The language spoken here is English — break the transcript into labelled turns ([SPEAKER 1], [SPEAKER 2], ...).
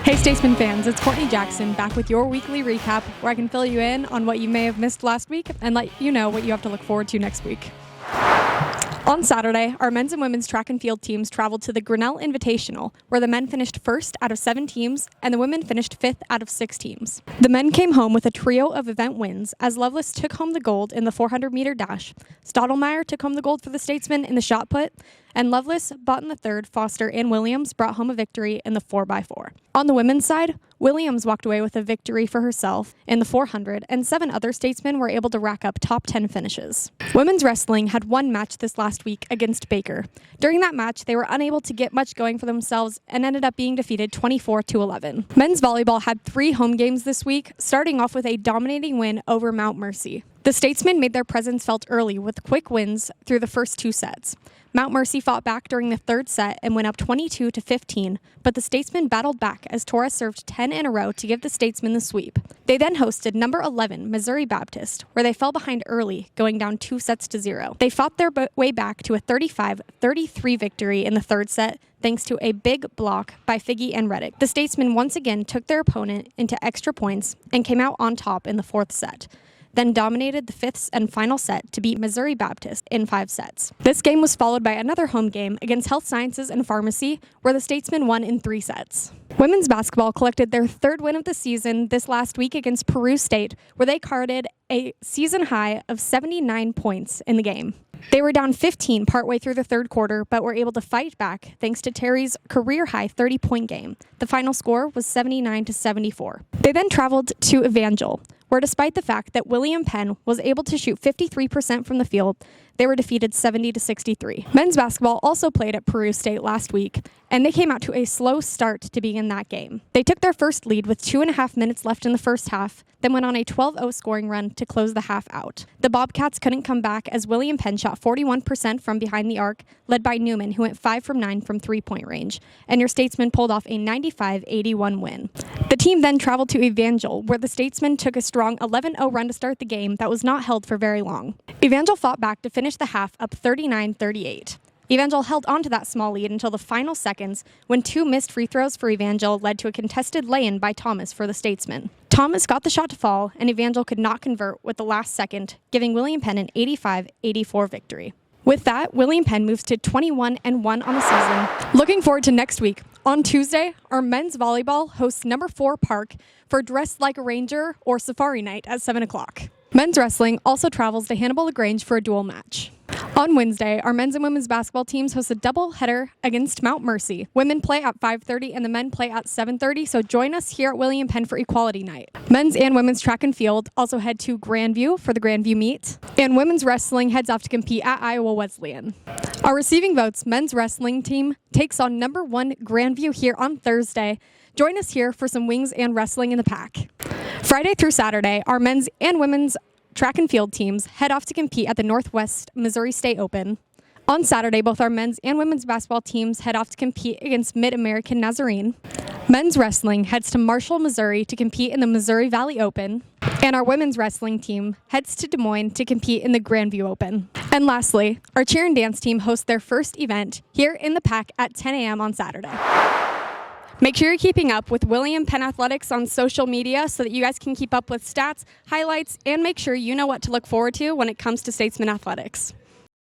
[SPEAKER 1] Hey Statesmen fans, it's Courtney Jackson back with your weekly recap where I can fill you in on what you may have missed last week and let you know what you have to look forward to next week. On Saturday, our men's and women's track and field teams traveled to the Grinnell Invitational, where the men finished first out of 7 teams and the women finished 5th out of 6 teams. The men came home with a trio of event wins as Lovelace took home the gold in the 400-meter dash, Stottlemyre took home the gold for the Statesmen in the shot put, and Lovelace, Boughton III, Foster, and Williams brought home a victory in the 4x4. On the women's side, Williams walked away with a victory for herself in the 400, and 7 other Statesmen were able to rack up top 10 finishes. Women's wrestling had one match this last week against Baker. During that match, they were unable to get much going for themselves and ended up being defeated 24-11. Men's volleyball had 3 home games this week, starting off with a dominating win over Mount Mercy. The Statesmen made their presence felt early with quick wins through the first 2 sets. Mount Mercy fought back during the 3rd set and went up 22-15, but the Statesmen battled back as Torres served 10 in a row to give the Statesmen the sweep. They then hosted number 11, Missouri Baptist, where they fell behind early, going down 2-0. They fought their way back to a 35-33 victory in the 3rd set, thanks to a big block by Figge and Reddick. The Statesmen once again took their opponent into extra points and came out on top in the 4th set, then dominated the 5th and final set to beat Missouri Baptist in 5 sets. This game was followed by another home game against Health Sciences and Pharmacy, where the Statesmen won in 3 sets. Women's basketball collected their 3rd win of the season this last week against Peru State, where they carded a season high of 79 points in the game. They were down 15 partway through the 3rd quarter, but were able to fight back thanks to Terry's career-high 30-point game. The final score was 79-74. They then traveled to Evangel, where despite the fact that William Penn was able to shoot 53% from the field, they were defeated 70-63. Men's basketball also played at Peru State last week, and they came out to a slow start to begin that game. They took their first lead with 2.5 minutes left in the first half, then went on a 12-0 scoring run to close the half out. The Bobcats couldn't come back as William Penn shot 41% from behind the arc, led by Newman, who went 5 from 9 from three-point range, and your Statesmen pulled off a 95-81 win. The team then traveled to Evangel, where the Statesmen took a strong 11-0 run to start the game that was not held for very long. Evangel fought back to finish the half up 39-38. Evangel held on to that small lead until the final seconds when 2 missed free throws for Evangel led to a contested lay-in by Thomas for the Statesmen. Thomas got the shot to fall, and Evangel could not convert with the last second, giving William Penn an 85-84 victory. With that, William Penn moves to 21-1 on the season. Looking forward to next week. On Tuesday, our men's volleyball hosts number 4 Park for Dress Like a Ranger or Safari Night at 7 o'clock. Men's wrestling also travels to Hannibal LaGrange for a dual match. On Wednesday, our men's and women's basketball teams host a doubleheader against Mount Mercy. Women play at 5:30 and the men play at 7:30, so join us here at William Penn for Equality Night. Men's and women's track and field also head to Grandview for the Grandview meet, and women's wrestling heads off to compete at Iowa Wesleyan. Our receiving votes men's wrestling team takes on number 1 Grandview here on Thursday. Join us here for some wings and wrestling in the pack. Friday through Saturday, our men's and women's track and field teams head off to compete at the Northwest Missouri State Open. On Saturday, both our men's and women's basketball teams head off to compete against Mid-American Nazarene. Men's wrestling heads to Marshall, Missouri to compete in the Missouri Valley Open. And our women's wrestling team heads to Des Moines to compete in the Grandview Open. And lastly, our cheer and dance team hosts their first event here in the Pack at 10 a.m. on Saturday. Make sure you're keeping up with William Penn Athletics on social media so that you guys can keep up with stats, highlights, and make sure you know what to look forward to when it comes to Statesmen Athletics.